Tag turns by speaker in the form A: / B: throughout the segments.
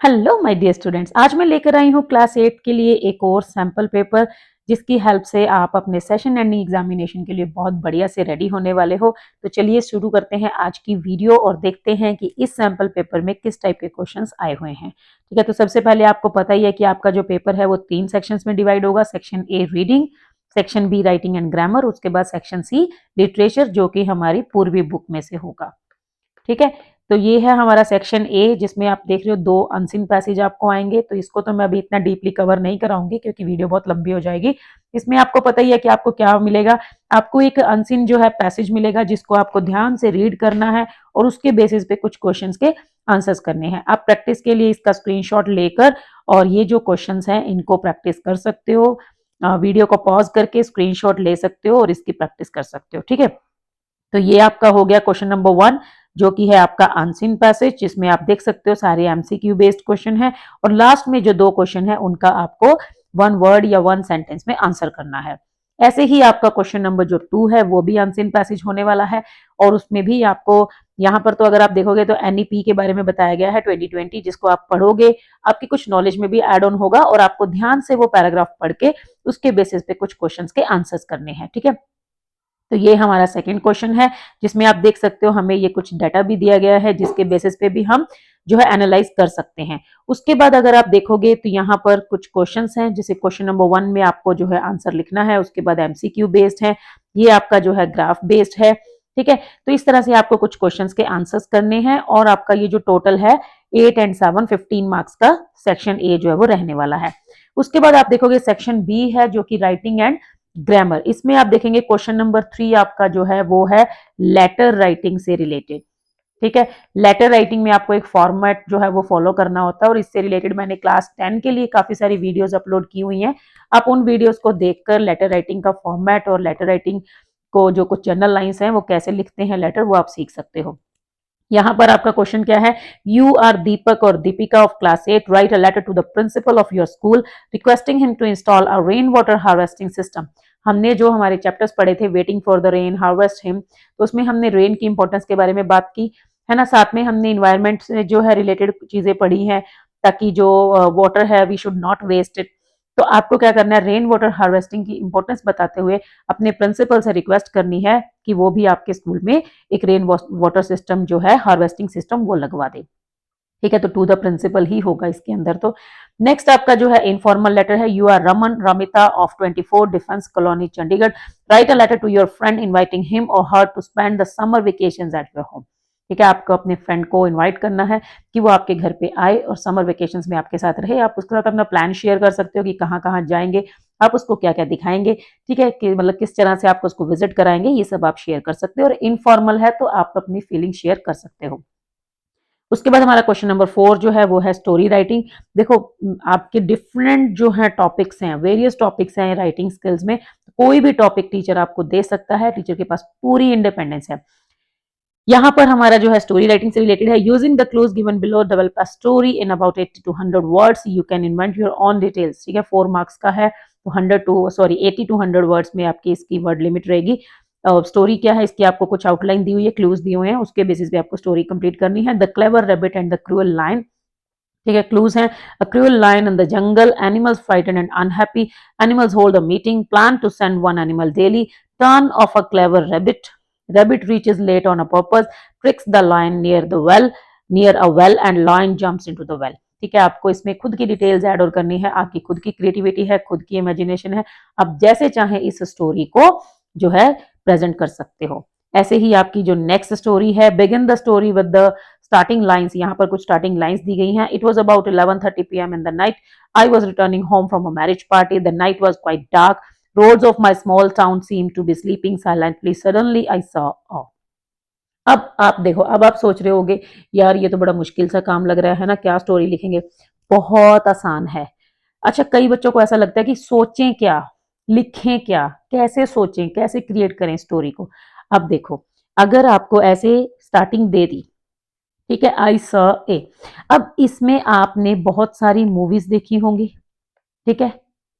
A: Hello my dear students, आज मैं लेकर आई हूँ क्लास 8 के लिए एक और सैम्पल पेपर जिसकी हेल्प से आप अपने सेशन एंडिंग एग्जामिनेशन के लिए बहुत बढ़िया से रेडी होने वाले हो। तो चलिए शुरू करते हैं आज की वीडियो और देखते हैं कि इस सैम्पल पेपर में किस टाइप के क्वेश्चंस आए हुए हैं। ठीक है, तो सबसे पहले आपको पता ही है कि आपका जो पेपर है वो 3 सेक्शंस में डिवाइड होगा। Section A reading, section be writing and grammar, उसके बाद सेक्शन सी लिटरेचर जो कि हमारी पूर्वी बुक में से होगा। ठीक है, तो ये है हमारा सेक्शन ए जिसमें आप देख रहे हो 2 अनसीन पैसेज आपको आएंगे। तो इसको तो मैं अभी इतना डीपली कवर नहीं कराऊंगी क्योंकि वीडियो बहुत लंबी हो जाएगी। इसमें आपको पता ही है कि आपको क्या मिलेगा। आपको एक अनसीन जो है पैसेज मिलेगा जिसको आपको ध्यान से रीड करना है और उसके बेसिस पे कुछ क्वेश्चंस के आंसर्स करने हैं। आप प्रैक्टिस के लिए इसका स्क्रीनशॉट लेकर और ये जो क्वेश्चंस हैं इनको प्रैक्टिस कर सकते हो। वीडियो को पॉज करके स्क्रीनशॉट ले सकते हो और इसकी प्रैक्टिस कर सकते हो। ठीक है, तो ये आपका हो गया क्वेश्चन नंबर 1 जो कि है आपका अनसीन पैसेज, जिसमें आप देख सकते हो सारे एमसीक्यू बेस्ड क्वेश्चन है और लास्ट में जो 2 क्वेश्चन है उनका आपको 1 वर्ड या 1 सेंटेंस में आंसर करना है। ऐसे ही आपका क्वेश्चन नंबर जो 2 है वो भी अनसीन पैसेज होने वाला है और उसमें भी आपको यहाँ पर तो अगर आप देखोगे तो एनईपी के बारे में बताया गया है 2020, जिसको आप पढ़ोगे आपकी कुछ नॉलेज में भी एड ऑन होगा और आपको ध्यान से वो पैराग्राफ पढ़ के उसके बेसिस पे कुछ क्वेश्चंस के आंसर्स करने हैं। ठीक है, तो ये हमारा सेकंड क्वेश्चन है जिसमें आप देख सकते हो हमें ये कुछ डाटा भी दिया गया है जिसके बेसिस पे भी हम जो है एनालाइज कर सकते हैं। उसके बाद अगर आप देखोगे तो यहाँ पर कुछ क्वेश्चंस हैं, जैसे क्वेश्चन नंबर 1 में आपको जो है आंसर लिखना है, उसके बाद एमसीक्यू बेस्ड है, ये आपका जो है ग्राफ बेस्ड है। ठीक है, तो इस तरह से आपको कुछ क्वेश्चंस के आंसर्स करने हैं और आपका ये जो टोटल है 8 एंड 7 15 मार्क्स का सेक्शन ए जो है वो रहने वाला है। उसके बाद आप देखोगे सेक्शन बी है जो कि राइटिंग एंड ग्रामर। इसमें आप देखेंगे क्वेश्चन नंबर 3 आपका जो है वो है लेटर राइटिंग से रिलेटेड। ठीक है, लेटर राइटिंग में आपको एक फॉर्मेट जो है वो फॉलो करना होता है और इससे रिलेटेड मैंने क्लास 10 के लिए काफी सारी वीडियोस अपलोड की हुई हैं। आप उन वीडियोस को देखकर लेटर राइटिंग का फॉर्मेट और लेटर राइटिंग को जो कुछ जनरल लाइंस हैं वो कैसे लिखते हैं लेटर, वो आप सीख सकते हो। यहाँ पर आपका क्वेश्चन क्या है, यू आर दीपक और Deepika of class 8, write a letter to the principal of your school requesting him to install a rain water harvesting system. हमने जो हमारे चैप्टर्स पढ़े थे waiting for the rain, harvest him, तो उसमें हमने रेन की इंपॉर्टेंस के बारे में बात की है ना। साथ में हमने इन्वायरमेंट से जो है रिलेटेड चीजें पढ़ी हैं ताकि जो वाटर है we should not waste it. तो आपको क्या करना है, रेन वाटर हार्वेस्टिंग की इंपॉर्टेंस बताते हुए अपने प्रिंसिपल से रिक्वेस्ट करनी है कि वो भी आपके स्कूल में एक रेन वाटर सिस्टम जो है हार्वेस्टिंग सिस्टम वो लगवा दे। ठीक है, तो टू द प्रिंसिपल ही होगा इसके अंदर। तो नेक्स्ट आपका जो है इनफॉर्मल लेटर है, you are Raman Ramita of 24 defence colony Chandigarh, write a letter to your friend inviting him or her to spend the summer vacations at your home. ठीक है, आपको अपने फ्रेंड को इनवाइट करना है कि वो आपके घर पे आए और समर वेकेशंस में आपके साथ रहे। आप उसके साथ अपना प्लान शेयर कर सकते हो कि कहाँ कहाँ जाएंगे, आप उसको क्या क्या दिखाएंगे। ठीक है, कि मतलब किस तरह से आपको उसको विजिट कराएंगे, ये सब आप शेयर कर सकते हो और इनफॉर्मल है तो आप अपनी फीलिंग शेयर कर सकते हो। उसके बाद हमारा क्वेश्चन नंबर 4 जो है वो है स्टोरी राइटिंग। देखो आपके डिफरेंट जो है टॉपिक्स हैं, वेरियस टॉपिक्स हैं राइटिंग स्किल्स में, कोई भी टॉपिक टीचर आपको दे सकता है, टीचर के पास पूरी इंडिपेंडेंस है। यहाँ पर हमारा जो है स्टोरी राइटिंग से रिलेटेड है, using the clues given below develop a story in about 80 to 100 words, you can invent your on details. ठीक है, 4 मार्क्स का है तो 80 to 100 वर्ड्स में आपकी इसकी वर्ड लिमिट रहेगी। स्टोरी क्या है इसकी आपको कुछ आउटलाइन दी हुई है, क्लूज दिए हुए हैं, उसके बेसिस पे आपको स्टोरी कंप्लीट करनी है। The clever rabbit and the cruel lion. ठीक है, क्लूज हैं, a cruel lion in the jungle, animals frightened and unhappy, animals hold a meeting, plan to send one animal daily, turn of a clever rabbit, rabbit reaches late on a purpose, tricks the lion near a well and lion jumps into the well। ठीक है, आपको इसमें खुद की details add और करनी है, आपकी खुद की क्रिएटिविटी है, खुद की इमेजिनेशन है, आप जैसे चाहें इस स्टोरी को जो है प्रेजेंट कर सकते हो। ऐसे ही आपकी जो नेक्स्ट स्टोरी है, begin the story with the starting lines. यहाँ पर कुछ स्टार्टिंग लाइंस दी गई हैं। It was about 11:30 PM in the night, I was returning home from a marriage party, the night was quite dark, roads of my small town seemed to be sleeping silently, suddenly I saw awe। अब आप देखो, अब आप सोच रहे होगे यार ये तो बड़ा मुश्किल सा काम लग रहा है ना, क्या स्टोरी लिखेंगे। बहुत आसान है। अच्छा, कई बच्चों को ऐसा लगता है कि सोचें क्या, लिखें क्या, कैसे सोचें, कैसे क्रिएट करें स्टोरी को। अब देखो, अगर आपको ऐसे स्टार्टिंग दे दी, ठीक है, आई स ए, अब इसमें आपने बहुत सारी मूवीज देखी होंगी। ठीक है,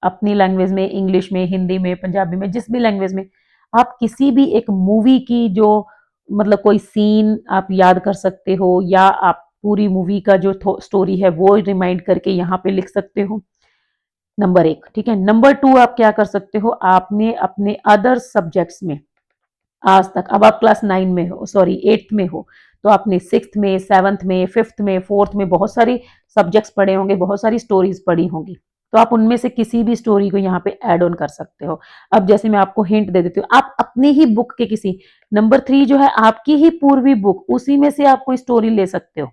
A: अपनी लैंग्वेज में, इंग्लिश में, हिंदी में, पंजाबी में, जिस भी लैंग्वेज में आप किसी भी एक मूवी की जो मतलब कोई सीन आप याद कर सकते हो या आप पूरी मूवी का जो स्टोरी है वो रिमाइंड करके यहाँ पे लिख सकते हो। नंबर 1, ठीक है। नंबर 2 आप क्या कर सकते हो, आपने अपने अदर सब्जेक्ट्स में आज तक, अब आप क्लास 9 में हो, सॉरी 8th में हो, तो आपने 6th में, 7th में, 5th में, 4th में बहुत सारी सब्जेक्ट्स पढ़े होंगे, बहुत सारी स्टोरीज पढ़ी होंगी। तो आप उनमें से किसी भी स्टोरी को यहाँ पे ऐड ऑन कर सकते हो। अब जैसे मैं आपको हिंट दे देती हूँ, आप अपनी ही बुक के किसी, नंबर 3 जो है आपकी ही पूर्वी बुक, उसी में से आप कोई स्टोरी ले सकते हो,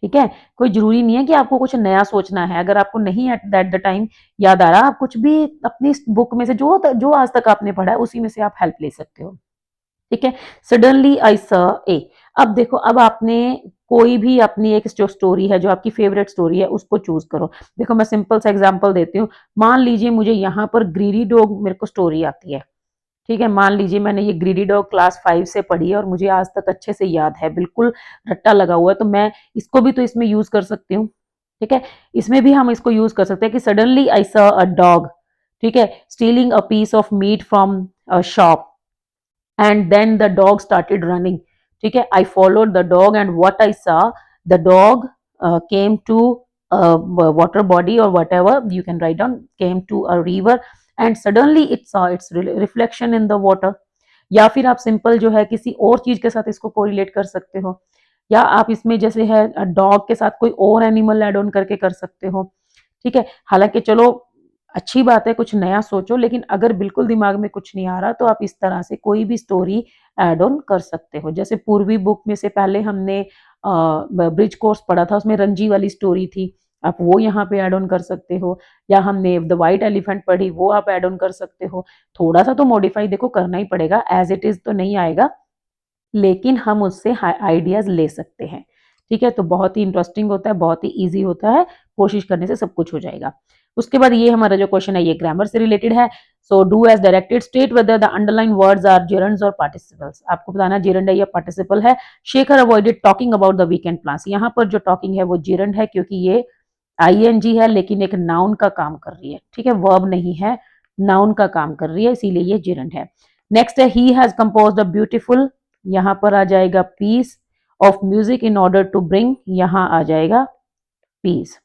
A: ठीक है। कोई जरूरी नहीं है कि आपको कुछ नया सोचना है। अगर आपको नहीं एट दैट द टाइम याद आ रहा, आप कुछ भी अपनी बुक में से जो जो आज तक आपने पढ़ा है उसी में से आप हेल्प ले सकते हो, ठीक है। सडनली आई स ए, अब देखो, अब आपने कोई भी अपनी एक जो स्टोरी है, जो आपकी फेवरेट स्टोरी है, उसको चूज करो। देखो मैं सिंपल सा एग्जांपल देती हूँ। मान लीजिए मुझे यहाँ पर ग्रीडी डॉग मेरे को स्टोरी आती है, ठीक है। मान लीजिए मैंने ये ग्रीडी डॉग क्लास 5 से पढ़ी है और मुझे आज तक अच्छे से याद है, बिल्कुल रट्टा लगा हुआ है, तो मैं इसको भी तो इसमें यूज कर सकती हूँ, ठीक है। इसमें भी हम इसको यूज कर सकते हैं कि suddenly I saw a dog, ठीक है, stealing a piece of meat from a shop and then the dog started running, ठीक है। I followed the dog and what I saw, the dog came to a water body or whatever you can write down, came to a river and suddenly it saw its reflection in the water। या फिर आप simple जो है किसी और चीज के साथ इसको कोरिलेट कर सकते हो, या आप इसमें जैसे है डॉग के साथ कोई और एनिमल एड ऑन करके कर सकते हो, ठीक है। हालांकि चलो अच्छी बात है, कुछ नया सोचो, लेकिन अगर बिल्कुल दिमाग में कुछ नहीं आ रहा तो आप इस तरह से कोई भी स्टोरी ऐड ऑन कर सकते हो। जैसे पूर्वी बुक में से पहले हमने ब्रिज कोर्स पढ़ा था, उसमें रंजी वाली स्टोरी थी, आप वो यहाँ पे ऐड ऑन कर सकते हो। या हमने द वाइट एलिफेंट पढ़ी, वो आप ऐड ऑन कर सकते हो। थोड़ा सा तो मॉडिफाई देखो करना ही पड़ेगा, एज इट इज तो नहीं आएगा, लेकिन हम उससे आइडियाज ले सकते हैं, ठीक है। तो बहुत ही इंटरेस्टिंग होता है, बहुत ही ईजी होता है, कोशिश करने से सब कुछ हो जाएगा। उसके बाद ये हमारा जो क्वेश्चन है ये ग्रामर से रिलेटेड है। So do as directed, state whether the underline words are gerunds or participles. आपको बताना जेरंड है या पार्टिसिपल है। Shekhar avoided talking about the weekend plans, यहाँ पर जो टॉकिंग है वो जेरंड है, क्योंकि ये आईएनजी है लेकिन एक नाउन का काम कर रही है, ठीक है, वर्ब नहीं है, नाउन का काम कर रही है, इसीलिए ये जेरंड है। नेक्स्ट है he has composed a beautiful, यहाँ पर आ जाएगा piece of music in order to bring, यहाँ आ जाएगा पीस,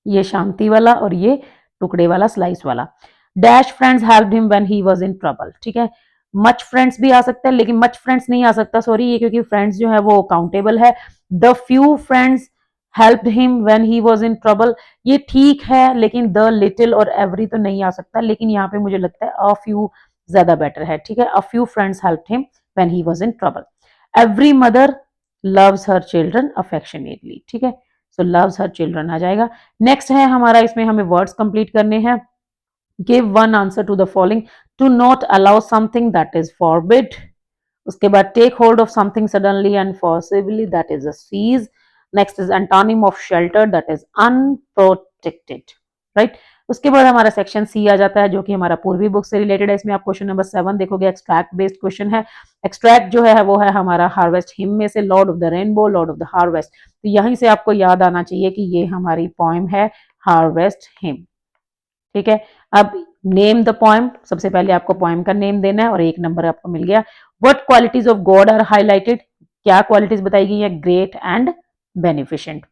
A: ये शांति वाला और ये टुकड़े वाला स्लाइस वाला। Dash friends helped him when he was in trouble, ठीक है। मच फ्रेंड्स भी आ सकता है, लेकिन मच फ्रेंड्स नहीं आ सकता, सॉरी, ये क्योंकि फ्रेंड्स जो है वो काउंटेबल है। The few friends helped him when he was in trouble, ये ठीक है, लेकिन द लिटिल और एवरी तो नहीं आ सकता, लेकिन यहाँ पे मुझे लगता है अ फ्यू ज्यादा बेटर है, ठीक है। A few friends helped him when he was in trouble. Every mother loves her children affectionately, ठीक है। सो लव्स हर चिल्ड्रन आ जाएगा। नेक्स्ट है हमारा, इसमें हमें वर्ड्स कंप्लीट करने हैं। Give one answer to the following, to not allow something that is forbid, उसके बाद take hold of something suddenly and forcibly that is a seize. Next is antonym of shelter that is unprotected, right. उसके बाद हमारा section C आ जाता है, जो कि हमारा पूर्वी बुक से रिलेटेड है। इसमें आप क्वेश्चन नंबर 7 देखोगे, एक्सट्रैक्ट बेस्ड क्वेश्चन है। एक्सट्रैक्ट जो है वो है हमारा हार्वेस्ट हिम में से, Lord of the rainbow, Lord of the harvest. तो यहीं से आपको याद आना चाहिए कि ये हमारी पोएम है हार्वेस्ट हिम, ठीक है। अब नेम द पोएम, सबसे पहले आपको पोएम का नेम देना है और 1 नंबर आपको मिल गया। What qualities of God are highlighted, क्या क्वालिटीज बताई गई है, ग्रेट एंड बेनिफिशेंट।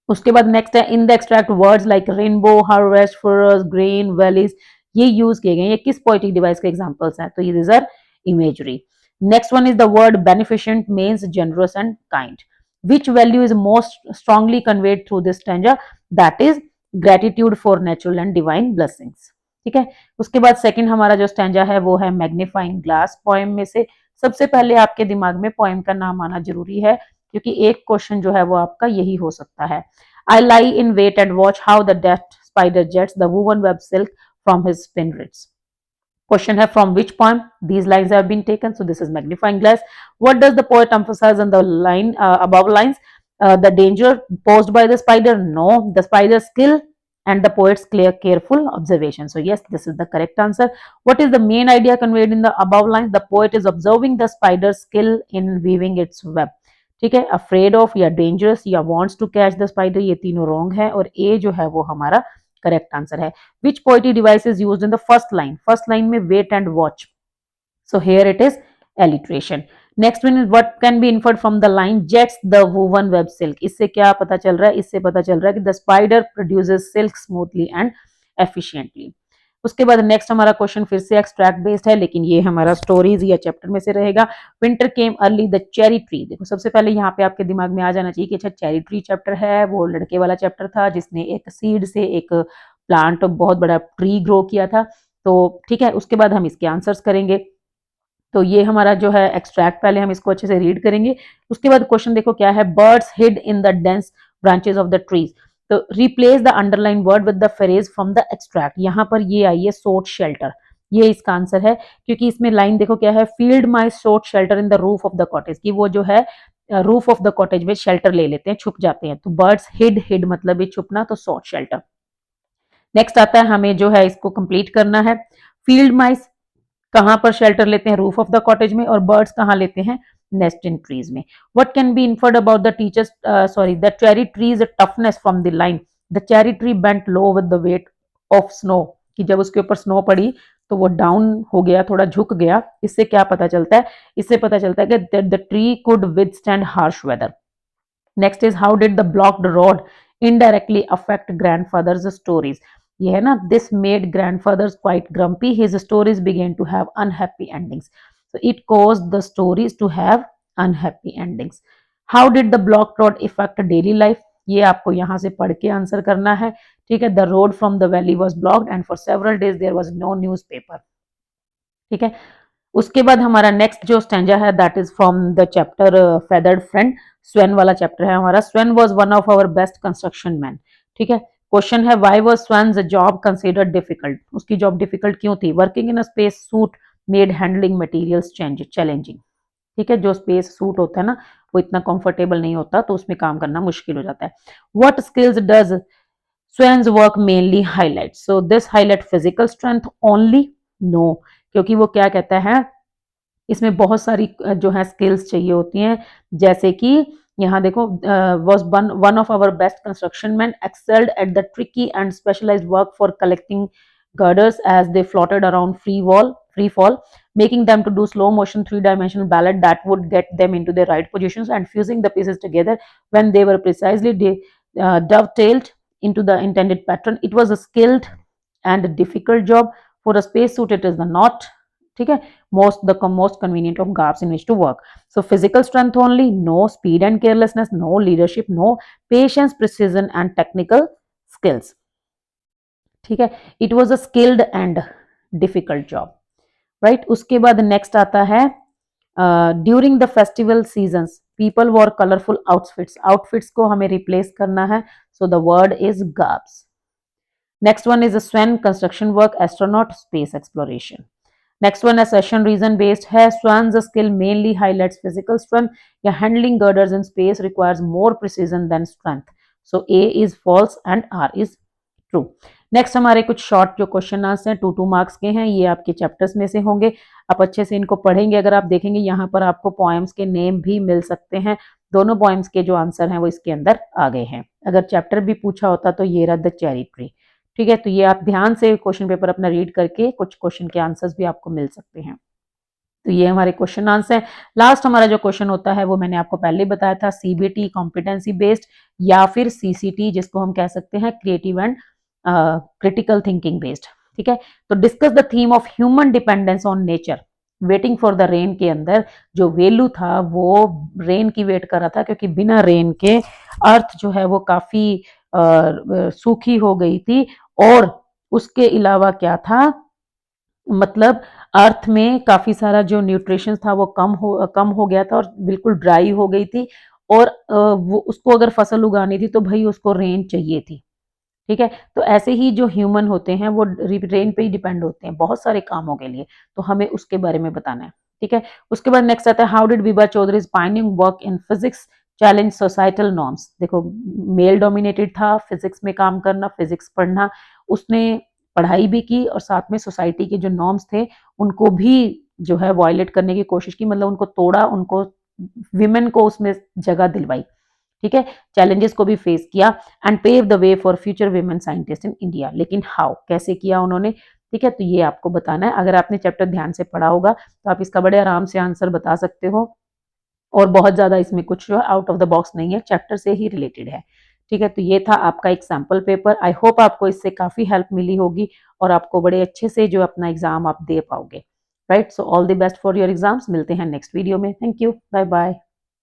A: उसके बाद नेक्स्ट है in the extract words like rainbow, harvest, forest, grain, valleys, ये यूज किए गए, ये किस पोएटिक डिवाइस के एग्जांपल्स हैं, तो ये these are imagery. Next one is the word beneficent means generous and kind, which value is most strongly conveyed through this stanza, that is gratitude for natural and divine blessings, ठीक है। उसके बाद second हमारा जो stanza है वो है magnifying glass. Poem में से सबसे पहले आपके दिमाग में पोएम का नाम आना जरूरी है, क्योंकि एक क्वेश्चन जो है वो आपका यही हो सकता है। I lie in wait and watch how the डेथ spider jets the woven web silk from his spinrits। Question है from which poem these lines have been taken, so this is magnifying glass. What does the poet emphasize on the line above lines? The danger posed by the spider? No, the spider's skill and the poet's clear careful observation, so yes, this is the correct answer. What is the main idea conveyed in the above lines? The poet is observing the spider's skill in weaving its web, ठीक है। Afraid of या dangerous या wants to catch the spider, ये तीनों wrong है और ए जो है वो हमारा करेक्ट आंसर है। Which poetry device is used in the first line, first line में wait and watch, so here it is alliteration. Next one is what can be inferred from the line jets the woven web silk. इससे क्या पता चल रहा है? इससे पता चल रहा है कि the spider produces silk smoothly and efficiently. उसके बाद नेक्स्ट हमारा क्वेश्चन फिर से एक्सट्रैक्ट बेस्ड है, लेकिन ये हमारा स्टोरीज या चैप्टर में से रहेगा। Winter came early the cherry tree. देखो सबसे पहले यहाँ पे आपके दिमाग में आ जाना चाहिए कि अच्छा चेरी ट्री चैप्टर है, वो लड़के वाला चैप्टर था जिसने एक सीड से एक प्लांट बहुत बड़ा ट्री ग्रो किया था। तो ठीक है, उसके बाद हम इसके आंसर्स करेंगे। तो ये हमारा जो है एक्सट्रैक्ट, पहले हम इसको अच्छे से रीड करेंगे। उसके बाद क्वेश्चन देखो क्या है, birds hid in the dense branches of the trees. तो replace the underline word with the phrase from the extract. यहाँ पर ये आई है सोट शेल्टर, ये इसका आंसर है, क्योंकि इसमें लाइन देखो क्या है, field mice sought shelter in the roof of the cottage, की वो जो है रूफ ऑफ द कॉटेज में शेल्टर ले लेते हैं, छुप जाते हैं। तो बर्ड्स हिड, हिड मतलब ये छुपना, तो सोट शेल्टर। नेक्स्ट आता है, हमें जो है इसको कंप्लीट करना है। फील्ड माइस कहां पर शेल्टर लेते हैं? रूफ ऑफ द कॉटेज में। और बर्ड्स कहां लेते हैं? नेस्ट इन ट्रीज में। What can be inferred about the teachers sorry the cherry trees toughness from the line the cherry tree bent low with the weight of snow, कि जब उसके ऊपर स्नो पड़ी तो वो डाउन हो गया, थोड़ा झुक गया। इससे क्या पता चलता है? इससे पता चलता है कि the tree could withstand harsh weather. Next is how did the blocked road indirectly affect grandfather's stories. ये है ना, this made grandfather's quite grumpy, his stories began to have unhappy endings, so it caused the stories to have unhappy endings. How did the blocked road effect daily life? ये आपको यहां से पढ़ के answer करना है। ठीक है, the road from the valley was blocked and for several days there was no newspaper. ठीक है, उसके बाद हमारा नेक्स्ट जो स्टैंजा है that is from the chapter feathered friend. Sven वाला चैप्टर है हमारा। Sven was one of our best construction man. ठीक है, क्वेश्चन है why was Sven's job considered difficult? उसकी जॉब डिफिकल्ट क्यों थी? Working in a space suit made handling materials challenging. ठीक है, जो स्पेस सूट होता है ना वो इतना कंफर्टेबल नहीं होता, तो उसमें काम करना मुश्किल हो जाता है। What skills does Sven's work mainly highlight? So this highlight physical strength only? No, क्योंकि वो क्या कहता है, इसमें बहुत सारी जो है स्किल्स चाहिए होती हैं, जैसे कि यहाँ देखो, was one of our best construction man, excelled at the tricky and specialised work for collecting girders as they floated around free fall, making them to do slow motion 3-dimensional ballet that would get them into their right positions and fusing the pieces together when they were precisely dovetailed into the intended pattern. It was a skilled and difficult job. For a spacesuit it is the not, ठीक है, most convenient of gaps in which to work. So physical strength only? No. Speed and carelessness? No. Leadership? No. Patience, precision and technical skills. ठीक है, it was a skilled and difficult job, right? उसके बाद next आता है during the festival seasons people wore colorful outfits को हमें replace करना है, so the word is garbs. Next one is a Swan construction work, astronaut, space exploration. Next one, a session reason based है. Swan's skill mainly highlights physical strength, या handling girders in space requires more precision than strength. So A is false and R is true. Next हमारे कुछ short जो question answer हैं 2 marks के हैं, ये आपके चैप्टर्स में से होंगे। आप अच्छे से इनको पढ़ेंगे। अगर आप देखेंगे यहाँ पर आपको पोएम्स के नेम भी मिल सकते हैं। दोनों पोएम्स के जो आंसर हैं वो इसके अंदर आ गए हैं। अगर चैप्टर भी पूछा होता तो ये रहा द चेरी ट्री। ठीक है, तो ये आप ध्यान से क्वेश्चन पेपर अपना रीड करके कुछ क्वेश्चन के आंसर्स भी आपको मिल सकते हैं। तो ये हमारे क्वेश्चन आंसर हैं। लास्ट हमारा जो क्वेश्चन होता है वो मैंने आपको पहले बताया था, सीबीटी कॉम्पिटेंसी बेस्ड या फिर सीसीटी जिसको हम कह सकते हैं creative and critical thinking based. ठीक है, तो discuss the theme of human dependence on nature. Waiting for the rain के अंदर जो वेलू था वो रेन की वेट कर रहा था, क्योंकि बिना रेन के अर्थ जो है वो काफी सूखी हो गई थी। और उसके अलावा क्या था, मतलब अर्थ में काफी सारा जो न्यूट्रिशन था वो कम हो गया था और बिल्कुल ड्राई हो गई थी। और वो उसको अगर फसल उगानी थी तो भाई उसको रेन चाहिए थी। ठीक है, तो ऐसे ही जो ह्यूमन होते हैं वो रेन पे ही डिपेंड होते हैं बहुत सारे कामों के लिए, तो हमें उसके बारे में बताना है। ठीक है, उसके बाद नेक्स्ट आता है how did Vibha Chaudhary's pioneering work in physics challenge societal norms. देखो मेल डोमिनेटेड था फिजिक्स में काम करना, फिजिक्स पढ़ना, उसने पढ़ाई भी की और साथ में सोसाइटी के जो नॉर्म्स थे उनको भी जो है वायलेट करने की कोशिश की, मतलब उनको तोड़ा, उनको विमेन को उसमें जगह दिलवाई। ठीक है, चैलेंजेस को भी फेस किया and pave the way for future women scientist in India. लेकिन हाउ, कैसे किया उन्होंने? ठीक है, तो ये आपको बताना है। अगर आपने चैप्टर ध्यान से पढ़ा होगा तो आप इसका बड़े आराम से आंसर बता सकते हो। और बहुत ज़्यादा इसमें कुछ जो है आउट ऑफ द बॉक्स नहीं है, चैप्टर से ही रिलेटेड है। ठीक है, तो ये था आपका एक सैम्पल पेपर। आई होप आपको इससे काफ़ी हेल्प मिली होगी और आपको बड़े अच्छे से जो अपना एग्ज़ाम आप दे पाओगे। Right, so all the best for your exams. मिलते हैं नेक्स्ट वीडियो में। Thank you, bye bye.